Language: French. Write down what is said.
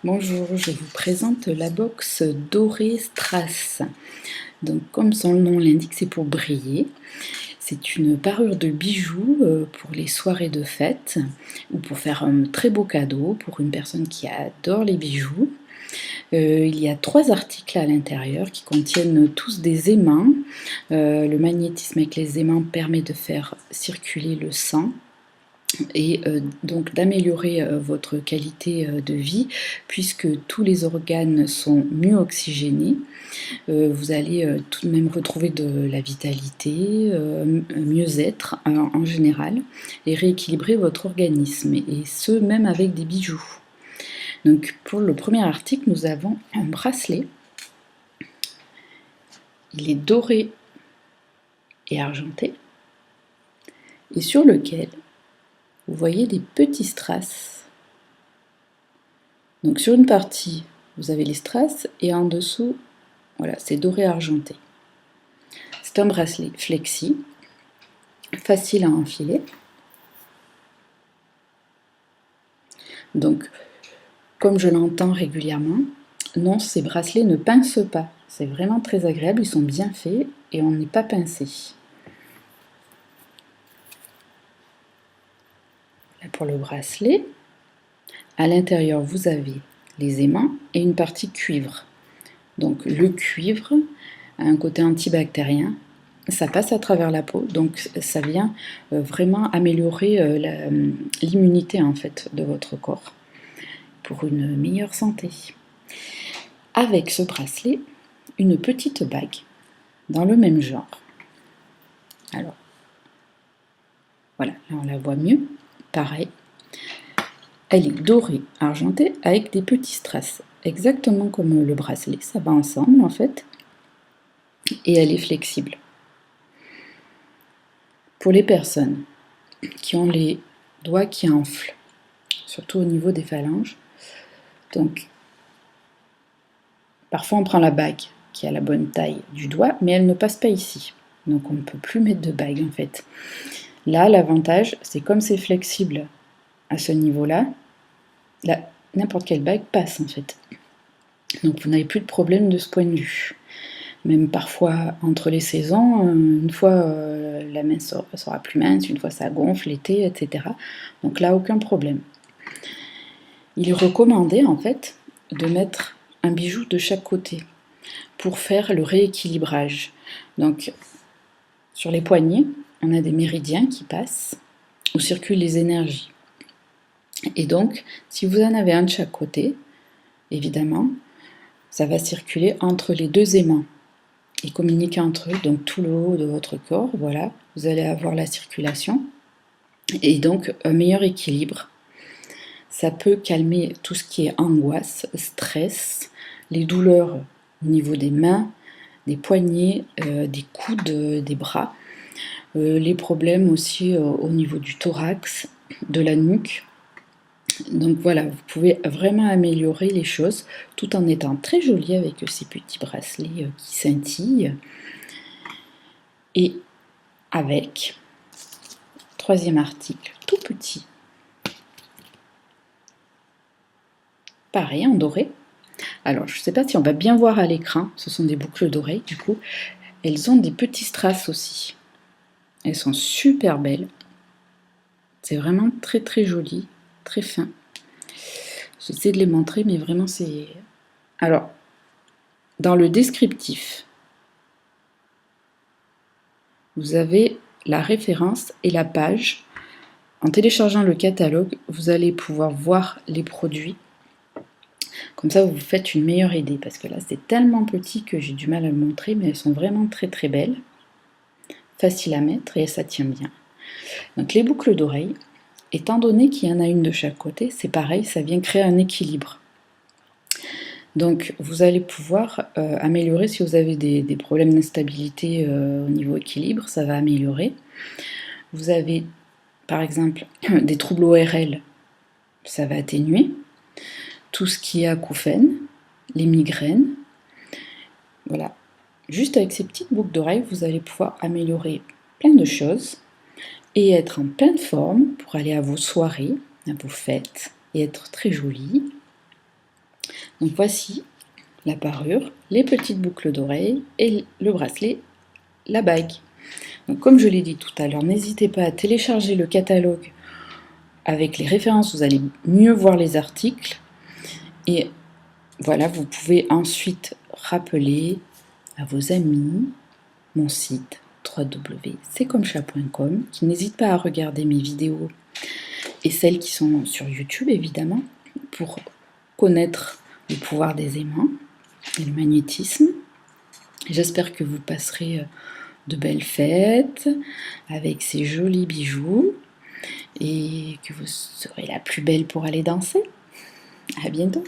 Bonjour, je vous présente la box dorée Strass. Donc, comme son nom l'indique, c'est pour briller. C'est une parure de bijoux pour les soirées de fête ou pour faire un très beau cadeau pour une personne qui adore les bijoux. Il y a 3 articles à l'intérieur qui contiennent tous des aimants. Le magnétisme avec les aimants permet de faire circuler le sang et donc d'améliorer votre qualité de vie puisque tous les organes sont mieux oxygénés. Vous allez tout de même retrouver de la vitalité, mieux-être en général et rééquilibrer votre organisme et ce même avec des bijoux. Donc pour le premier article, nous avons un bracelet. Il est doré et argenté et sur lequel vous voyez des petits strass. Donc sur une partie, vous avez les strass et en dessous, voilà, c'est doré argenté. C'est un bracelet flexi, facile à enfiler. Donc, comme je l'entends régulièrement, non, ces bracelets ne pincent pas. C'est vraiment très agréable, ils sont bien faits et on n'est pas pincé. Là pour le bracelet, à l'intérieur vous avez les aimants et une partie cuivre. Donc le cuivre a un côté antibactérien, ça passe à travers la peau, donc ça vient vraiment améliorer l'immunité en fait de votre corps pour une meilleure santé. Avec ce bracelet, une petite bague dans le même genre. Alors, voilà, là on la voit mieux. Pareil, elle est dorée, argentée avec des petits strass, exactement comme le bracelet, ça va ensemble en fait, et elle est flexible. Pour les personnes qui ont les doigts qui enflent, surtout au niveau des phalanges, donc parfois on prend la bague qui a la bonne taille du doigt, mais elle ne passe pas ici, donc on ne peut plus mettre de bague en fait. Là, l'avantage, c'est comme c'est flexible à ce niveau-là, n'importe quelle bague passe en fait. Donc vous n'avez plus de problème de ce point de vue. Même parfois entre les saisons, une fois la main sera plus mince, une fois ça gonfle l'été, etc. Donc là, aucun problème. Il est recommandé en fait de mettre un bijou de chaque côté pour faire le rééquilibrage. Donc sur les poignets, on a des méridiens qui passent où circulent les énergies. Et donc, si vous en avez un de chaque côté, évidemment, ça va circuler entre les deux aimants et communiquer entre eux, donc tout le haut de votre corps, voilà, vous allez avoir la circulation et donc un meilleur équilibre. Ça peut calmer tout ce qui est angoisse, stress, les douleurs au niveau des mains, des poignets, des coudes, des bras, les problèmes aussi au niveau du thorax, de la nuque. Donc voilà, vous pouvez vraiment améliorer les choses tout en étant très jolie avec ces petits bracelets qui scintillent. Et avec, troisième article, tout petit, pareil en doré. Alors je ne sais pas si on va bien voir à l'écran, ce sont des boucles d'oreilles du coup. Elles ont des petits strass aussi. Elles sont super belles. C'est vraiment très très joli, très fin. J'essaie de les montrer, mais vraiment c'est... Alors, dans le descriptif, vous avez la référence et la page. En téléchargeant le catalogue, vous allez pouvoir voir les produits. Comme ça, vous vous faites une meilleure idée. Parce que là, c'est tellement petit que j'ai du mal à le montrer, mais elles sont vraiment très très belles. Faciles à mettre et ça tient bien. Donc les boucles d'oreilles, étant donné qu'il y en a une de chaque côté, c'est pareil, ça vient créer un équilibre. Donc vous allez pouvoir améliorer si vous avez des problèmes d'instabilité au niveau équilibre, ça va améliorer. Vous avez par exemple des troubles ORL, ça va atténuer. Tout ce qui est acouphènes, les migraines, voilà. Juste avec ces petites boucles d'oreilles, vous allez pouvoir améliorer plein de choses et être en pleine forme pour aller à vos soirées, à vos fêtes et être très jolie. Donc voici la parure, les petites boucles d'oreilles et le bracelet, la bague. Donc comme je l'ai dit tout à l'heure, n'hésitez pas à télécharger le catalogue avec les références, vous allez mieux voir les articles. Et voilà, vous pouvez ensuite rappeler à vos amis mon site www.c'estcommecha.com, qui n'hésite pas à regarder mes vidéos et celles qui sont sur YouTube évidemment, pour connaître le pouvoir des aimants et le magnétisme. J'espère que vous passerez de belles fêtes avec ces jolis bijoux et que vous serez la plus belle pour aller danser. À bientôt!